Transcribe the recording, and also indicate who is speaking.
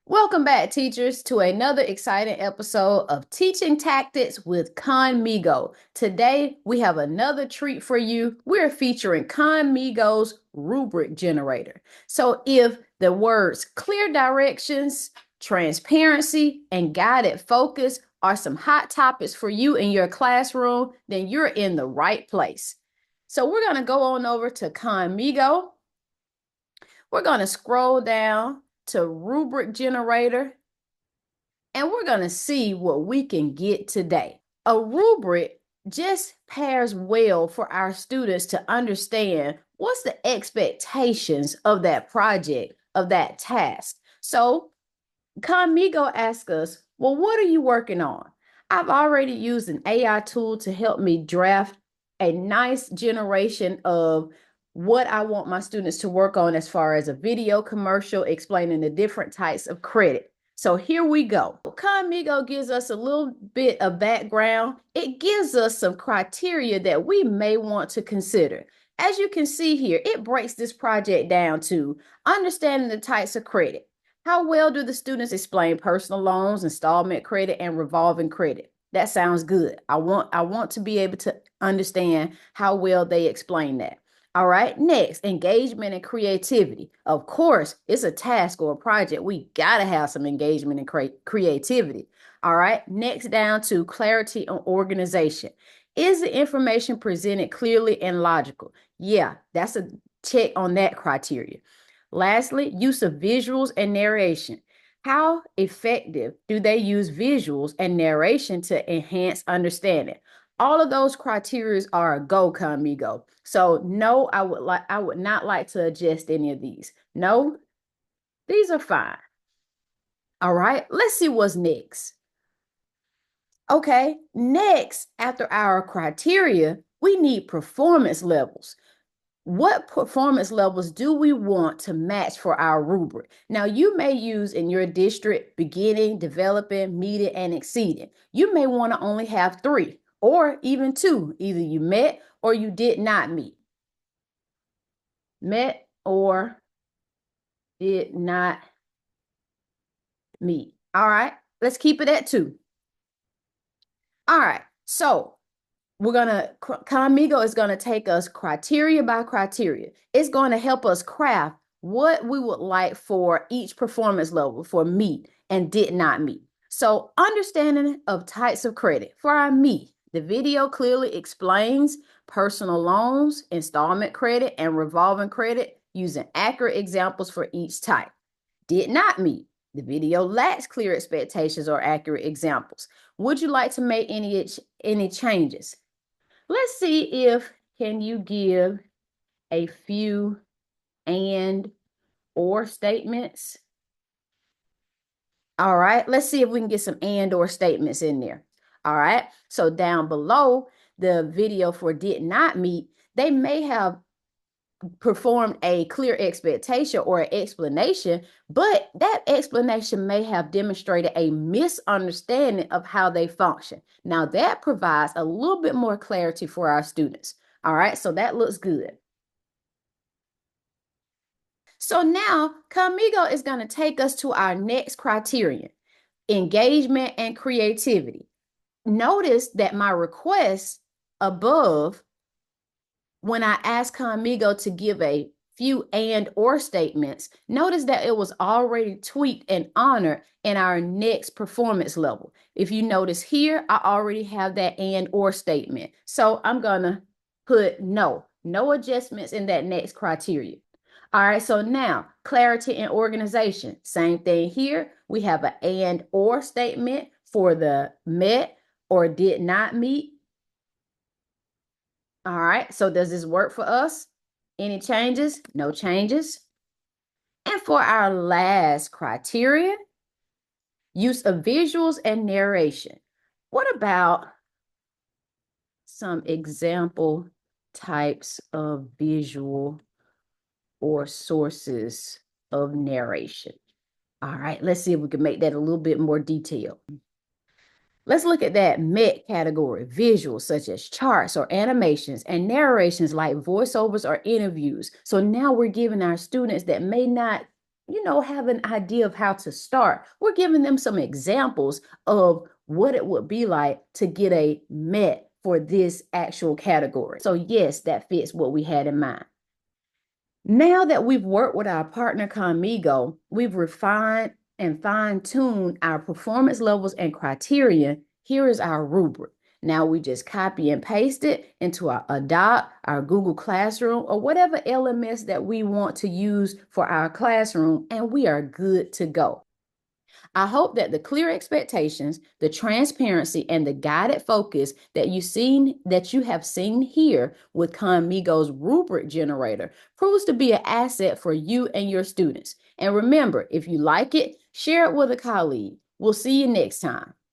Speaker 1: Welcome back, teachers, to another exciting episode of Teaching Tactics with Khanmigo. Today, we have another treat for you. We're featuring Khanmigo's Rubric Generator. So if the words clear directions, transparency, and guided focus are some hot topics for you in your classroom, then you're in the right place. So we're going to go on over to Khanmigo. We're going to scroll down to Rubric Generator, and we're going to see what we can get today. A rubric just pairs well for our students to understand what's the expectations of that project, of that task. So Khanmigo asks us, well, what are you working on? I've already used an AI tool to help me draft a nice generation of what I want my students to work on as far as a video commercial explaining the different types of credit. So here we go. Khanmigo gives us a little bit of background. It gives us some criteria that we may want to consider. As you can see here, it breaks this project down to understanding the types of credit. How well do the students explain personal loans, installment credit, and revolving credit? That sounds good. I want to be able to understand how well they explain that. All right, next, engagement and creativity. Of course, it's a task or a project. We got to have some engagement and creativity. All right, next down to clarity and organization. Is the information presented clearly and logical? Yeah, that's a check on that criteria. Lastly, use of visuals and narration. How effective do they use visuals and narration to enhance understanding? All of those criteria are a go, Khanmigo. So no, I would not like to adjust any of these. No, these are fine. All right, let's see what's next. Okay, next, after our criteria, we need performance levels. What performance levels do we want to match for our rubric? Now, you may use in your district beginning, developing, meeting, and exceeding. You may want to only have 3 or even 2. Either you met or you did not meet. Met or did not meet. All right, let's keep it at 2. All right, so Khanmigo is gonna take us criteria by criteria. It's going to help us craft what we would like for each performance level for meet and did not meet. So understanding of types of credit. For our meet, the video clearly explains personal loans, installment credit, and revolving credit using accurate examples for each type. Did not meet. The video lacks clear expectations or accurate examples. Would you like to make any changes? Let's see if can you give a few and or statements. All right, let's see if we can get some and or statements in there. All right, so down below the video for did not meet, they may have performed a clear expectation or an explanation, but that explanation may have demonstrated a misunderstanding of how they function. Now that provides a little bit more clarity for our students. All right, so that looks good. So now Khanmigo is going to take us to our next criterion, engagement and creativity. Notice that my request above, when I asked Khanmigo to give a few and or statements, notice that it was already tweaked and honored in our next performance level. If you notice here, I already have that and or statement. So I'm gonna put no adjustments in that next criteria. All right, so now clarity and organization, same thing here. We have an and or statement for the met or did not meet. All right, so does this work for us? Any changes? No changes. And for our last criteria, use of visuals and narration. What about some example types of visual or sources of narration? All right, let's see if we can make that a little bit more detailed. Let's look at that MET category, visuals such as charts or animations and narrations like voiceovers or interviews. So now we're giving our students that may not have an idea of how to start. We're giving them some examples of what it would be like to get a MET for this actual category. So yes, that fits what we had in mind. Now that we've worked with our partner Khanmigo, we've refined and fine-tuned our performance levels and criteria. Here is our rubric. Now we just copy and paste it into our Adopt, our Google Classroom, or whatever LMS that we want to use for our classroom, and we are good to go. I hope that the clear expectations, the transparency, and the guided focus that you have seen here with Khanmigo's Rubric Generator proves to be an asset for you and your students. And remember, if you like it, share it with a colleague. We'll see you next time.